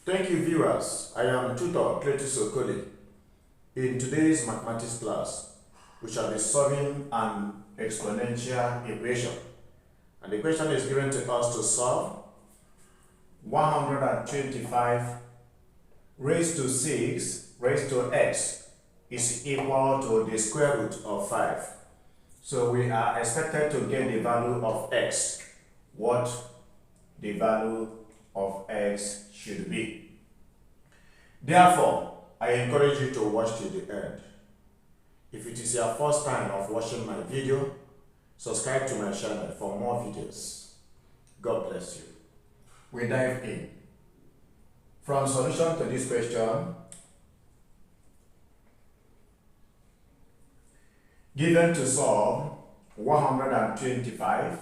Thank you, viewers. I am Tutor Cletus Okoli. In today's mathematics class, we shall be solving an exponential equation. And the question is given to us to solve 125 raised to 6 raised to x is equal to the square root of 5. So we are expected to get the value of x, what the value of x should be. Therefore, I encourage you to watch till the end. If it is your first time of watching my video, subscribe to my channel for more videos. God bless you. We dive in. From solution to this question, given to solve 125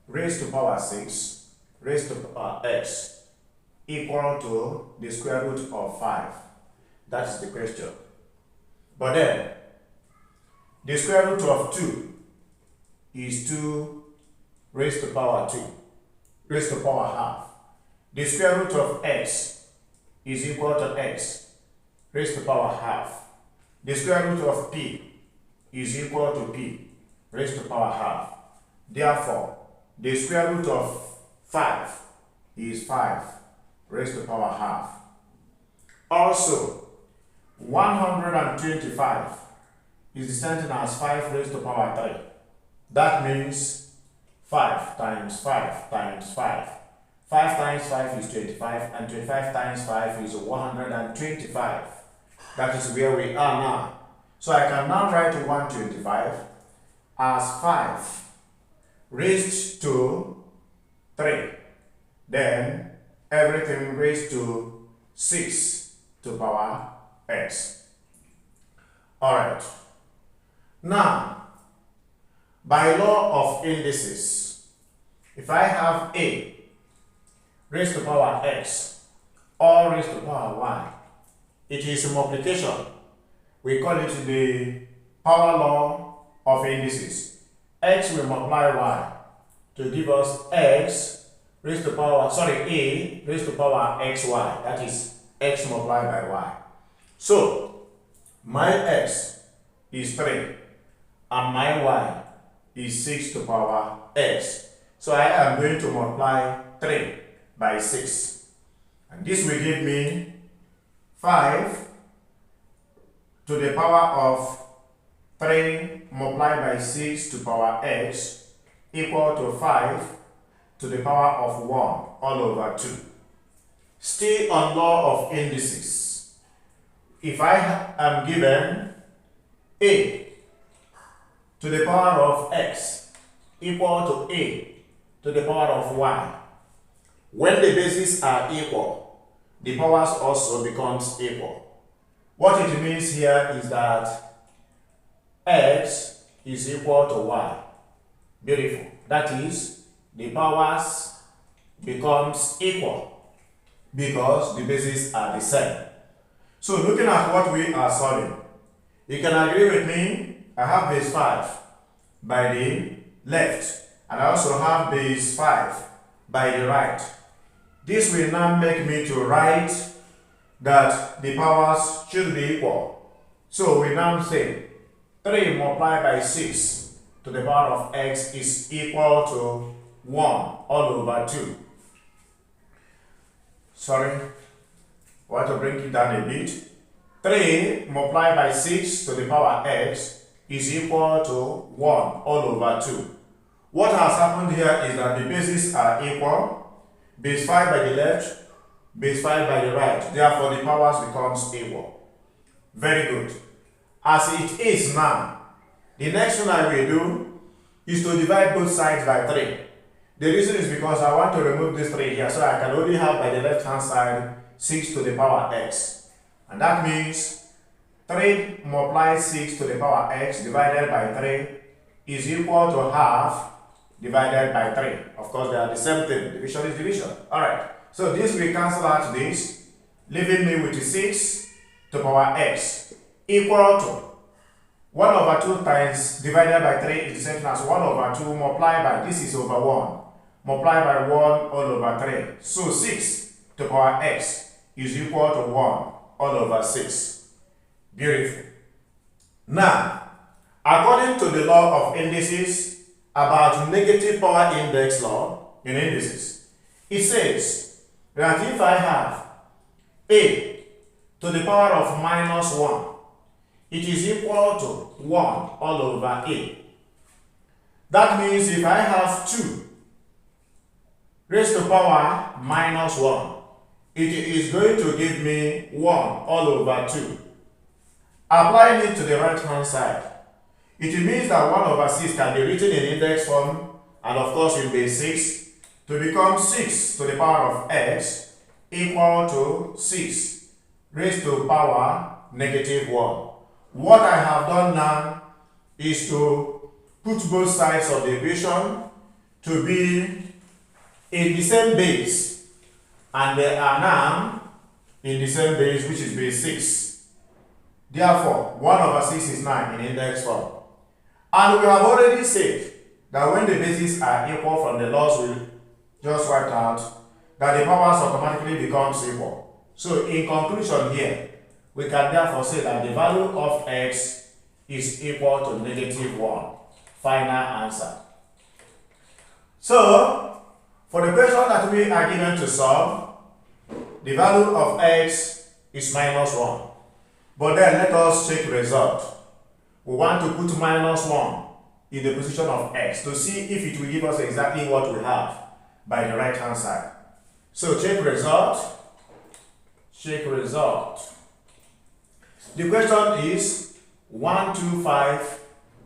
raised to power 6 raised to power x equal to the square root of 5. That is the question. But then, the square root of 2 is 2 raised to power 2 raised to power half. The square root of x is equal to x raised to power half. The square root of p is equal to p raised to power half. Therefore, the square root of 5 is 5 raised to power half. Also, 125 is the same thing as 5 raised to power 3. That means 5 times 5 times 5. 5 times 5 is 25, and 25 times 5 is 125. That is where we are now. So I can now write 125 as 5 raised to 3. Then everything raised to 6 to power x. Alright. Now, by law of indices, if I have a raised to power x or raised to power y, it is a multiplication. We call it the power law of indices. X will multiply y to give us x raised to power, a raised to power xy. That is x multiplied by y. So, my x is 3 and my y is 6 to power x. So I am going to multiply 3 by 6. And this will give me 5 to the power of 3 multiplied by 6 to power x equal to 5 to the power of 1 all over 2. Still on law of indices, if I am given a to the power of x equal to a to the power of y, when the bases are equal, the powers also becomes equal. What it means here is that x is equal to y. Beautiful. That is, the powers becomes equal because the bases are the same. So looking at what we are solving, you can agree with me, I have base 5 by the left and I also have base 5 by the right. This will now make me to write that the powers should be equal. So we now say 3 multiplied by 6 to the power of x is equal to 1 all over 2. Sorry, I want to bring it down a bit. 3 multiplied by 6 to the power x is equal to 1 all over 2. What has happened here is that the bases are equal. Base 5 by the left, base 5 by the right. Therefore, the powers becomes equal. Very good. As it is now, the next thing I will do is to divide both sides by 3. The reason is because I want to remove this 3 here, so I can only have by the left hand side 6 to the power x. And that means 3 multiplied 6 to the power x divided by 3 is equal to half divided by 3. Of course, they are the same thing. Division is division. Alright. So this will cancel out this, leaving me with 6 to power x equal to 1 over 2 times divided by 3 is the same as 1 over 2 multiplied by, this is over 1, multiplied by 1 all over 3. So 6 to power x is equal to 1 all over 6. Beautiful. Now, according to the law of indices about negative power index law in indices, it says that if I have a to the power of minus 1, it is equal to 1 all over a. That means if I have 2 raised to power minus 1, it is going to give me 1 all over 2. Applying it to the right hand side, it means that 1 over 6 can be written in index form and of course in base 6 to become 6 to the power of x equal to 6 raised to power negative 1. What I have done now is to put both sides of the equation to be in the same base, and they are now in the same base, which is base 6. Therefore, 1 over 6 is now in index form. And we have already said that when the bases are equal from the laws we just wiped out, that the powers automatically becomes equal. So in conclusion here, we can therefore say that the value of x is equal to negative 1. Final answer. So, for the question that we are given to solve, the value of x is minus 1. But then let us check result. We want to put minus 1 in the position of x to see if it will give us exactly what we have by the right hand side. So check result. Check result. The question is 125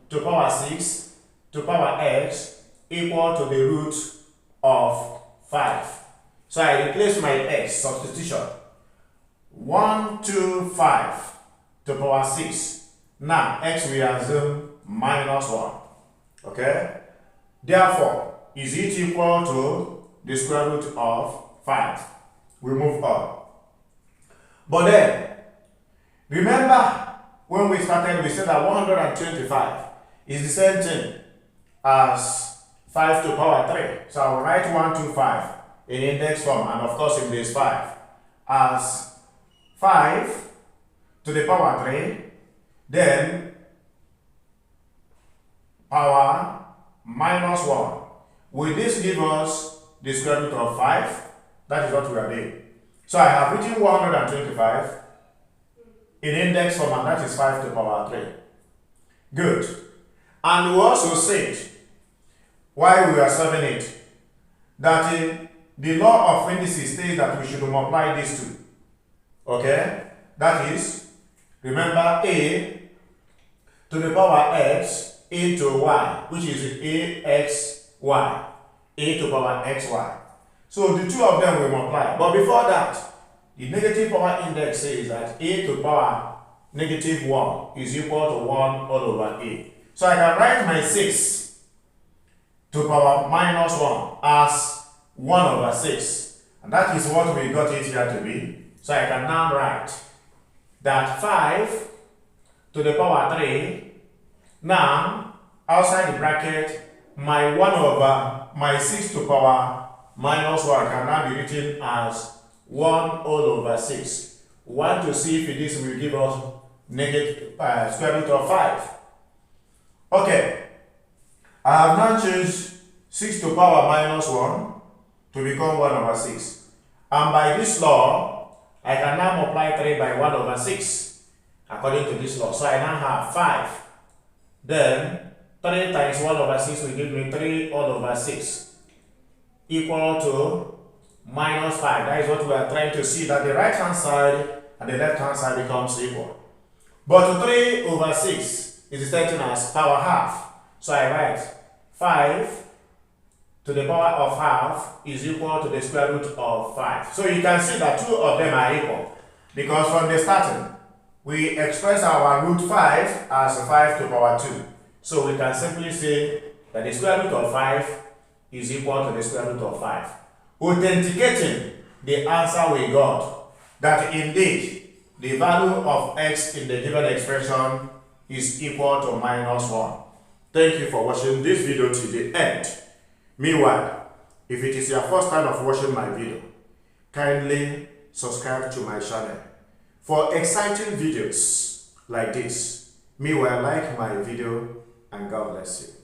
to power 6 to power x equal to the root of 5. So I replace my x, substitution. 125 to power 6. Now x we assume minus 1. Okay? Therefore, is it equal to the square root of 5? We move on. But then, remember when we started, we said that 125 is the same thing as 5 to power 3. So I will write 125 in index form and of course in base 5 as 5 to the power 3, then power minus 1. Will this give us the square root of 5? That is what we are doing. So I have written 125 in index form and that is 5 to power 3. Good. And we also said, while we are solving it, that the law of indices states that we should multiply these two. Okay? That is, remember a to the power x into y, which is axy, a to power xy. So the two of them will multiply. But before that, the negative power index says that a to power negative 1 is equal to 1 all over a. So I can write my 6 to power minus 1 as 1 over 6. And that is what we got it here to be. So I can now write that 5 to the power 3. Now, outside the bracket, my 1 over my 6 to power minus 1 can now be written as 1 all over 6. We want to see if this will give us negative square root of 5. Okay, I have now changed 6 to power minus 1 to become 1 over 6. And by this law, I can now multiply 3 by 1 over 6 according to this law. So I now have 5. Then 3 times 1 over 6 will give me 3 all over 6 equal to minus 5. That is what we are trying to see, that the right hand side and the left hand side becomes equal. But 3 over 6 is the same thing as power half. So I write 5 to the power of half is equal to the square root of 5. So you can see that two of them are equal, because from the starting, we express our root 5 as 5 to power 2. So we can simply say that the square root of 5 is equal to the square root of 5. Authenticating the answer we got, that indeed the value of x in the given expression is equal to minus 1. Thank you for watching this video to the end. Meanwhile, if it is your first time of watching my video, kindly subscribe to my channel for exciting videos like this. Meanwhile, like my video and God bless you.